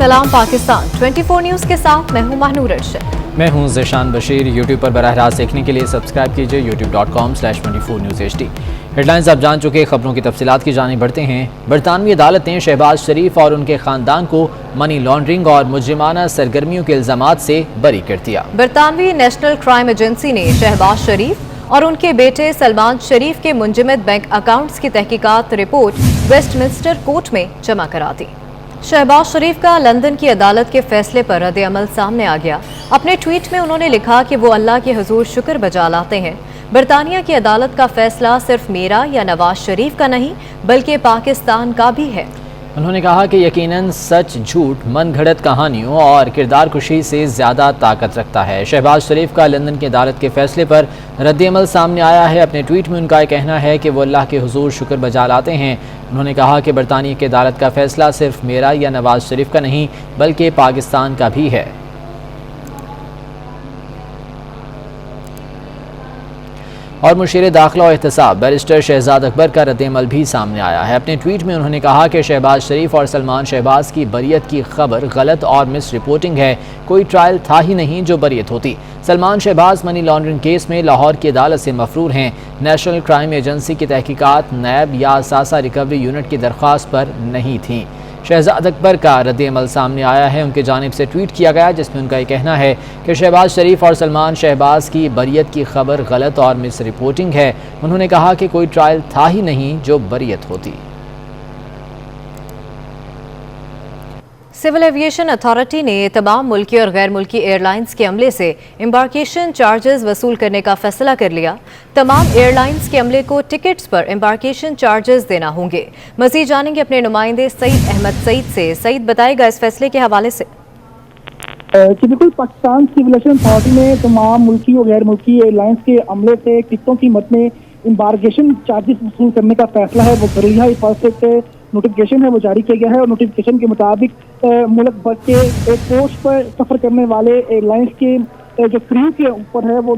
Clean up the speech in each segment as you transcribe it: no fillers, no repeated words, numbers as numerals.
सलाम पाकिस्तान 24 न्यूज़ के साथ मैं हूं महानूर अर्शद। मैं हूं ज़ीशान बशीर। यूट्यूब पर बराह रास्त देखने के लिए सब्सक्राइब कीजिए youtube.com/24newsht। हेडलाइंस आप जान चुके, खबरों की तफसीलात की जानिब बढ़ते हैं। बरतानवी अदालत ने शहबाज शरीफ और उनके खानदान को मनी लॉन्ड्रिंग और मुजरिमाना सरगर्मियों के इल्जामात से बरी कर दिया। बरतानवी नेशनल क्राइम एजेंसी ने शहबाज शरीफ और उनके बेटे सलमान शरीफ के मुंजमद बैंक अकाउंट्स की तहकीकात रिपोर्ट वेस्टमिंस्टर कोर्ट में जमा करा दी। शहबाज शरीफ का लंदन की अदालत के फैसले पर रद्द अमल सामने आ गया। अपने ट्वीट में उन्होंने लिखा कि वो अल्लाह के हुजूर शुक्र बजा लाते हैं। बरतानिया की अदालत का फैसला सिर्फ मेरा या नवाज शरीफ का नहीं बल्कि पाकिस्तान का भी है। उन्होंने कहा कि यकीनन सच झूठ मन घड़त कहानियों और किरदार कुशी से ज़्यादा ताकत रखता है। शहबाज शरीफ का लंदन की अदालत के फैसले पर रद्द अमल सामने आया है। अपने ट्वीट में उनका कहना है कि वो अल्लाह के हुजूर शुक्र बजा लाते हैं। उन्होंने कहा कि बरतानिया की अदालत का फैसला सिर्फ मेरा या नवाज शरीफ का नहीं बल्कि पाकिस्तान का भी है। और मुशीर दाखिला और एहतसाब बैरिस्टर शहजाद अकबर का रद्द-ए-अमल भी सामने आया है। अपने ट्वीट में उन्होंने कहा कि शहबाज शरीफ और सलमान शहबाज की बरियत की खबर गलत और मिस रिपोर्टिंग है। कोई ट्रायल था ही नहीं जो बरियत होती। Salman Shahbaz money laundering case में लाहौर की अदालत से मफरूर हैं। नेशनल क्राइम एजेंसी की तहकीकात नैब या असासा रिकवरी यूनिट की दरख्वास्त पर नहीं थी। शहजाद अकबर का रद्द-ए-अमल सामने आया है। उनकी जानिब से ट्वीट किया गया जिसमें उनका ये कहना है कि शहबाज शरीफ और सलमान शहबाज की बरियत की खबर गलत और मिस रिपोर्टिंग है। उन्होंने कहा कि कोई ट्रायल था ही नहीं जो बरियत होती। सिविल एविएशन अथॉरिटी ने तमाम मुल्की और गैर मुल्की एयरलाइंस के अमले से एम्बार्केशन चार्जेस वसूल करने का फैसला कर लिया। तमाम एयरलाइंस के अमले को टिकट्स पर एम्बार्केशन चार्जेस देना होंगे। मज़ीद जानेंगे अपने नुमाइंदे सईद अहमद सईद से। सईद बताएगा इस फैसले के हवाले से। बिल्कुल, पाकिस्तान सिविल एविएशन अथॉरिटी ने तमाम मुल्की और गैर मुल्की एयरलाइंस के अमले से टिकटों की कीमत में एम्बार्केशन चार्जेस वसूल करने का फैसला है वो कर लिया है। फर्स्ट नोटिफिकेशन है वो जारी किया गया है और नोटिफिकेशन के मुताबिक मुल्क भर के एयरपोर्ट्स पर सफर करने वाले एयरलाइंस के जो क्रू के ऊपर है वो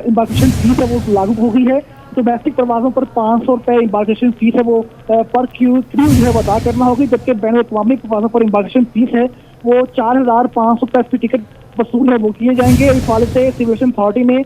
एम्बार्केशन फीस है वो लागू हो गई है। डोमेस्टिक प्रवासों पर 500 रुपये एम्बार्केशन फीस है वो पर क्रू जो है वो अदा करना होगी, जबकि बैन अवी प्रवासों पर एम्बार्केशन फीस है वो 4500 रुपये फी टिकट वसूल है वो किए जाएंगे। इस हवाले से सिविल एविएशन अथॉरिटी ने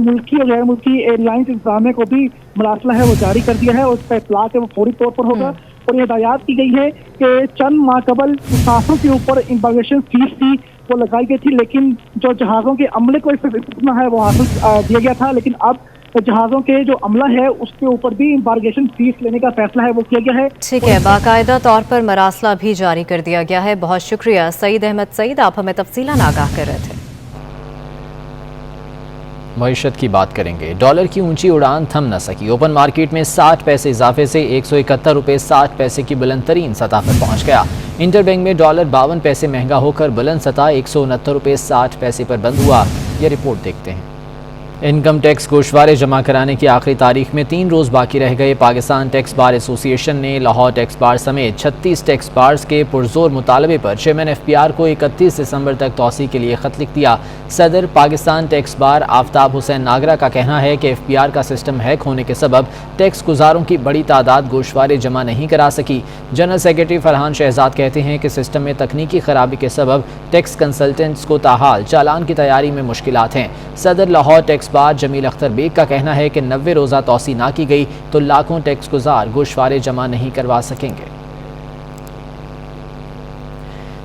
मुल्की और गैर मुल्की एयरलाइंस इंतजामिया को भी मरासला है वो जारी कर दिया है और उसका इतलाक है वो फौरी तौर पर होगा। और ये हिदायत की गई है कि चंद माह कबल मुसाफिरों के ऊपर एम्बार्केशन फीस थी वो लगाई गई थी, लेकिन जो जहाज़ों के अमले को इतना है वो हासिल दिया गया था, लेकिन अब जहाज़ों के जो अमला है उसके ऊपर भी एम्बार्केशन फीस लेने का फैसला है वो किया गया है। ठीक है, बाकायदा तौर पर मरासला भी जारी कर दिया गया है। बहुत शुक्रिया सईद अहमद सईद, आप हमें तफसीलन आगाह कर रहे थे। मईशत की बात करेंगे। डॉलर की ऊंची उड़ान थम न सकी। ओपन मार्केट में 60 पैसे इजाफे से 171 रुपये 60 पैसे की बुलंद तरीन सतह पर पहुंच गया। इंटरबैंक में डॉलर 52 पैसे महंगा होकर बुलंद सतह 169 रुपये 60 पैसे पर बंद हुआ। यह रिपोर्ट देखते हैं। इनकम टैक्स गोशवारे जमा कराने की आखिरी तारीख में 3 रोज़ बाकी रह गए। पाकिस्तान टैक्स बार एसोसिएशन ने लाहौर टैक्स बार समेत 36 टैक्स बार्स के पुरजोर मुतालबे पर चेयरमैन FPR को 31 दिसंबर तक तौसी के लिए ख़त लिख दिया। सदर पाकिस्तान टैक्स बार आफ्ताब हुसैन नागरा का कहना है कि FPR का सिस्टम हैक होने के सबब टैक्स गुजारों की बड़ी तादाद गोशवारे जमा नहीं करा सकी। जनरल सेक्रेटरी फरहान शहजाद कहते हैं कि सिस्टम में तकनीकी खराबी के सबब टैक्स कंसल्टेंट्स को ताहाल चालान की तैयारी में मुश्किलात हैं। सदर लाहौर टैक्स बार जमील अख्तर बेग का कहना है कि 90 रोज़ा तौसी ना की गई तो लाखों टैक्स गुजार गोशवारे जमा नहीं करवा सकेंगे।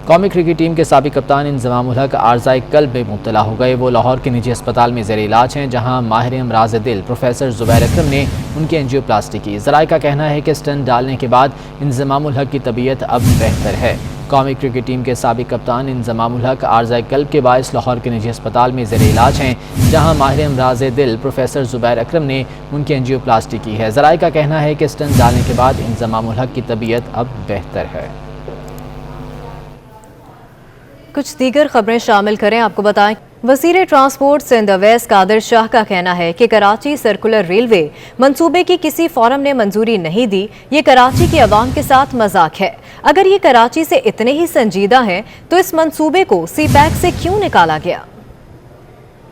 कौमी क्रिकेट टीम के साबिक कप्तान इंजमाम उल हक आर्ज़ाए कल्ब में मुब्तला हो गए। वो लाहौर के निजी अस्पताल में ज़ेर इलाज हैं, जहां माहिर अमराज़ दिल प्रोफेसर ज़ुबैर अकरम ने उनकी एंजियोप्लास्टी की। ज़राए का कहना है कि स्टेंट डालने के बाद इंजमाम उल हक की तबीयत अब बेहतर है। कौमी क्रिकेट टीम के साबिक कप्तान इंजमाम उल हक आर्ज़ाए कल्ब के बायस लाहौर के निजी अस्पताल में ज़ेर इलाज हैं, जहां माहिर अमराज़ दिल प्रोफेसर ज़ुबैर अकरम ने उनकी एंजियोप्लास्टी की है। ज़राए का कहना है कि स्टेंट डालने के बाद इंजमाम उल हक की तबीयत अब बेहतर है। कुछ दीगर खबरें शामिल करें। आपको बताएं, वज़ीर ट्रांसपोर्ट सिंध अवैस कादिर शाह का कहना है कि कराची सर्कुलर रेलवे मंसूबे की किसी फोरम ने मंजूरी नहीं दी। ये कराची की आवाम के साथ मजाक है। अगर ये कराची से इतने ही संजीदा हैं तो इस मंसूबे को CPAC से क्यों निकाला गया?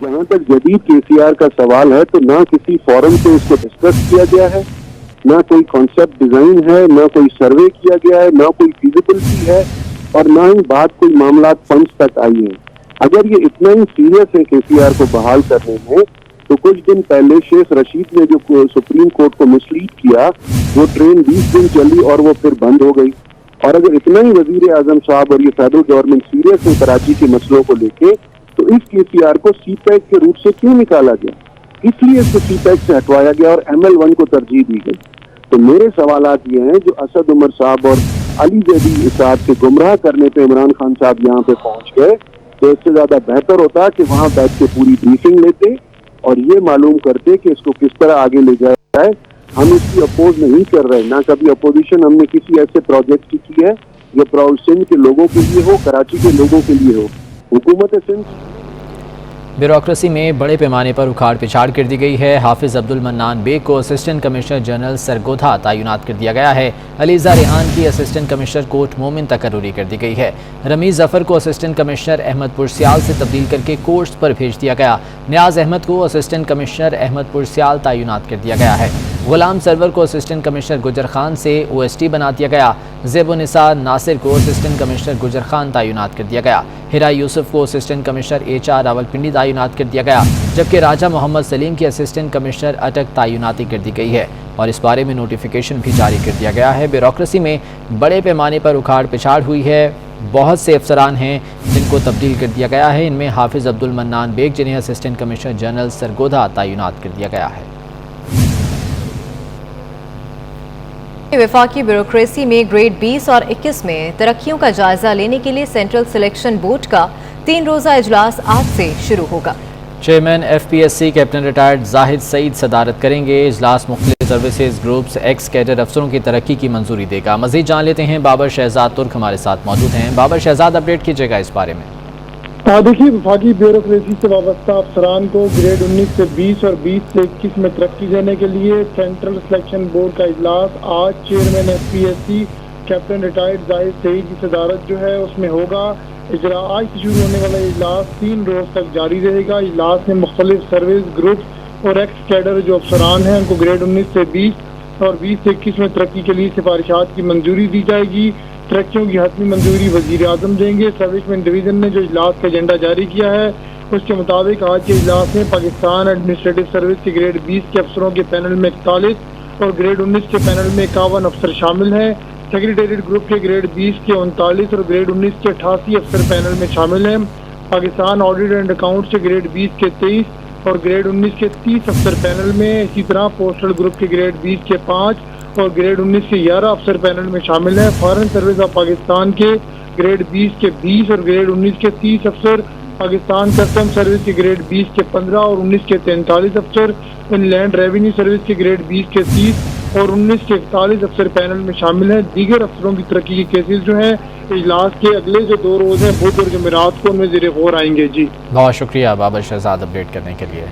जहाँ तक जदीद KCR का सवाल है तो ना किसी फोरम से इसको डिस्कस किया गया है, ना कोई कॉन्सेप्ट डिजाइन है, ना कोई सर्वे किया गया है, ना कोई फिजिबिलिटी है, और ना ही बात कोई मामला पंच तक आई है। अगर ये इतना ही सीरियस है केसीआर को बहाल करने में, तो कुछ दिन पहले शेख रशीद ने जो सुप्रीम कोर्ट को मिसलीड किया, वो ट्रेन 20 दिन चली और वो फिर बंद हो गई। और अगर इतना ही वजीर आजम साहब और ये फेडरल गवर्नमेंट सीरियस है कराची के मसलों को लेके, तो इस केसीआर को सीपैक के रूट से क्यों निकाला गया? इसलिए इसको सीपैक से हटवाया गया और ML1 को तरजीह दी गई। तो मेरे सवालात ये हैं, जो असद उमर साहब और अली जदी इसाद के गुमराह करने पे इमरान खान साहब यहाँ पे पहुंच गए, तो इससे ज्यादा बेहतर होता कि वहां बैठ के पूरी ब्रीफिंग लेते और ये मालूम करते कि इसको किस तरह आगे ले जाया जाए। हम इसकी अपोज नहीं कर रहे, ना कभी अपोजिशन हमने किसी ऐसे प्रोजेक्ट की है जो सिंध के लोगों के लिए हो, कराची के लोगों के लिए हो। हुकूमत सिंध ब्यूरोक्रेसी में बड़े पैमाने पर उखाड़ पिछाड़ कर दी गई है। हाफिज अब्दुल मन्नान बेग को असिस्टेंट कमिश्नर जनरल सरगोधा तैनात कर दिया गया है। अलीजा रेहान की असिस्टेंट कमिश्नर कोर्ट मोमिन तकर्रुरी कर दी गई है। रमीज जफर को असिस्टेंट कमिश्नर अहमदपुर सियाल से तब्दील करके कोर्ट्स पर भेज दिया गया। न्याज अहमद को असिस्टेंट कमिश्नर अहमदपुर सियाल तैनात कर दिया गया है। गुलाम सरवर को असिस्टेंट कमिश्नर गुजर खान से OST बना दिया गया। ज़ेबुनिसा नासिर को असिस्टेंट कमिश्नर गुजर खान तैनात कर दिया गया। हिरा यूसुफ को असिस्टेंट कमिश्नर HR रावलपिंडी तैनात कर दिया गया, जबकि राजा मोहम्मद सलीम की असिस्टेंट कमिश्नर अटक तैनाती कर दी गई है और इस बारे में नोटिफिकेशन भी जारी कर दिया गया है। ब्यूरोक्रेसी में बड़े पैमाने पर उखाड़ पिछाड़ हुई है। बहुत से अफसरान हैं जिनको तब्दील कर दिया गया है। इनमें हाफिज अब्दुल मन्नान बेग, जिन्हें असिस्टेंट कमिश्नर जनरल सरगोधा तैनात कर दिया गया है। वफाकी ब्यूरोक्रेसी में ग्रेड 20 और 21 में तरक्कियों का जायजा लेने के लिए सेंट्रल सिलेक्शन बोर्ड का 3 रोज़ा इजलास आज से शुरू होगा। Chairman FPSC captain retired Zahid Saeed सदारत करेंगे। इजलास मुख्तलिफ सर्विसेज ग्रुप्स एक्स कैडर अफसरों की तरक्की की मंजूरी देगा। मजीद जान लेते हैं, बाबर शहजाद तुर्क हमारे साथ मौजूद हैं। बाबर शहजाद, अपडेट कीजिएगा इस बारे में। देखिए, वफाकी ब्यूरोक्रेसी से वाबस्ता अफसरान को ग्रेड 19 से 20 और 20 से 21 में तरक्की देने के लिए सेंट्रल सिलेक्शन बोर्ड का इजलास आज chairman FPSC captain retired Zahid Saeed की सदारत जो है उसमें होगा। आज से शुरू होने वाला इजलास 3 रोज तक जारी रहेगा। इजलास में मुख्तलिफ सर्विस ग्रुप और एक्स कैडर जो अफसरान हैं उनको ग्रेड 19 से 20 और 20 से 21 में तरक्की के लिए सिफारिशात की मंजूरी दी जाएगी। तरक्कियों की हतमी मंजूरी वजीर आजम देंगे। सर्विसमैन डिवीजन ने जो इजलास का एजेंडा जारी किया है उसके मुताबिक आज के इजलास में पाकिस्तान एडमिनिस्ट्रेटिव सर्विस के ग्रेड 20 के अफसरों के पैनल में 41 और ग्रेड 19 के पैनल में 51 अफसर शामिल हैं। सेक्रेटेरिएट ग्रुप के ग्रेड 20 के 39 और ग्रेड 19 के 88 अफसर पैनल में शामिल हैं। पाकिस्तान ऑडिट एंड अकाउंट्स के ग्रेड 20 के 23 और ग्रेड 19 के 30 अफसर पैनल में। इसी तरह पोस्टल ग्रुप के ग्रेड 20 के 5 और ग्रेड 19 के 11 अफसर पैनल में शामिल हैं। फॉरेन सर्विस ऑफ पाकिस्तान के ग्रेड 20 के 20 और ग्रेड 19 के 30 अफसर, पाकिस्तान कस्टम सर्विस के ग्रेड 20 के 15 और 19 के 43 अफसर, इनलैंड रेवेन्यू सर्विस के ग्रेड 20 के 30 और 19 के 41 अफसर पैनल में शामिल हैं। दीगर अफसरों की तरक्की के केसेस जो हैं इजलास के अगले जो 2 रोज हैं बुध और जुमेरात को उनमें ज़ेर गौर आएंगे। जी बहुत शुक्रिया बाबर शहजाद अपडेट करने के लिए।